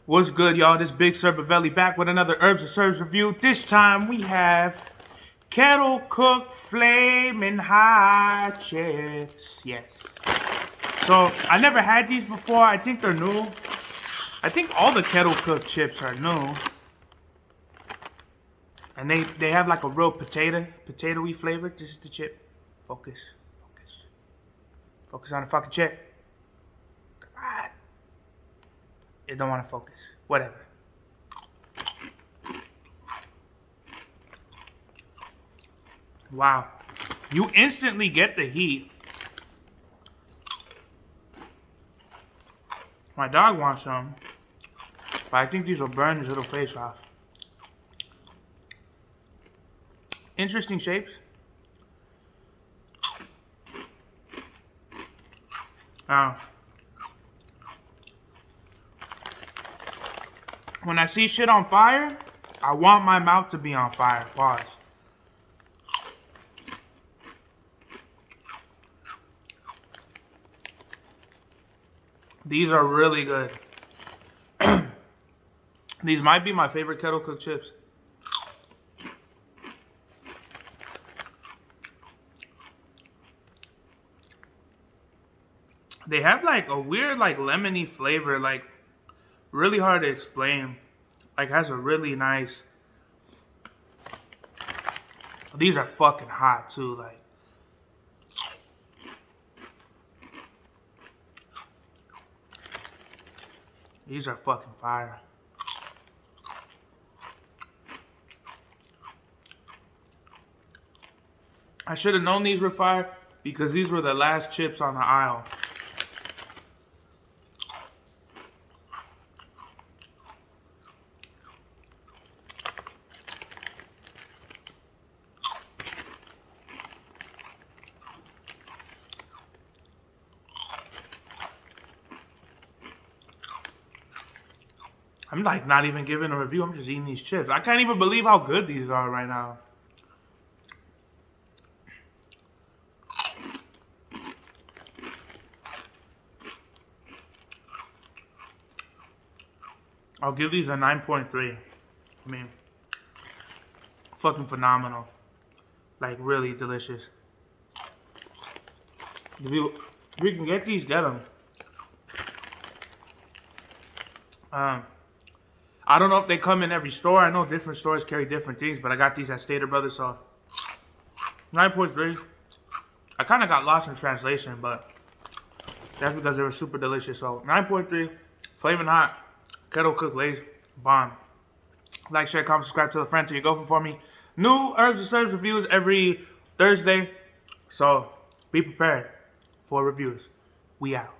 What's good, y'all? This Big Cerbavelli back with another Herbs and Serves review. This time we have Kettle cooked Flamin' hot chips. Yes. So I never had these before. I think they're new. I think all the Kettle cooked chips are new. And they have like a real potatoey flavor. This is the chip. Focus. Focus on the fucking chip. God. It don't want to focus. Whatever. Wow. You instantly get the heat. My dog wants some. But I think these will burn his little face off. Interesting shapes. When I see shit on fire, I want my mouth to be on fire. Pause. These are really good. These might be my favorite kettle cooked chips. They have like a weird like lemony flavor, like really hard to explain. Like has a really nice. These are fucking hot too, like. These are fucking fire. I should have known these were fire because these were the last chips on the aisle. I'm like not even giving a review. I'm just eating these chips. I can't even believe how good these are right now. I'll give these a 9.3. I mean, fucking phenomenal. Like really delicious. If you can get these, get them. I don't know if they come in every store. I know different stores carry different things, but I got these at Stater Brothers, so 9.3. I kind of got lost in translation, but that's because they were super delicious. So 9.3, flaming hot, kettle cooked Lay's, bomb. Like, share, comment, subscribe, tell a friend till you go for me. New Herbs and Serves reviews every Thursday, so be prepared for reviews. We out.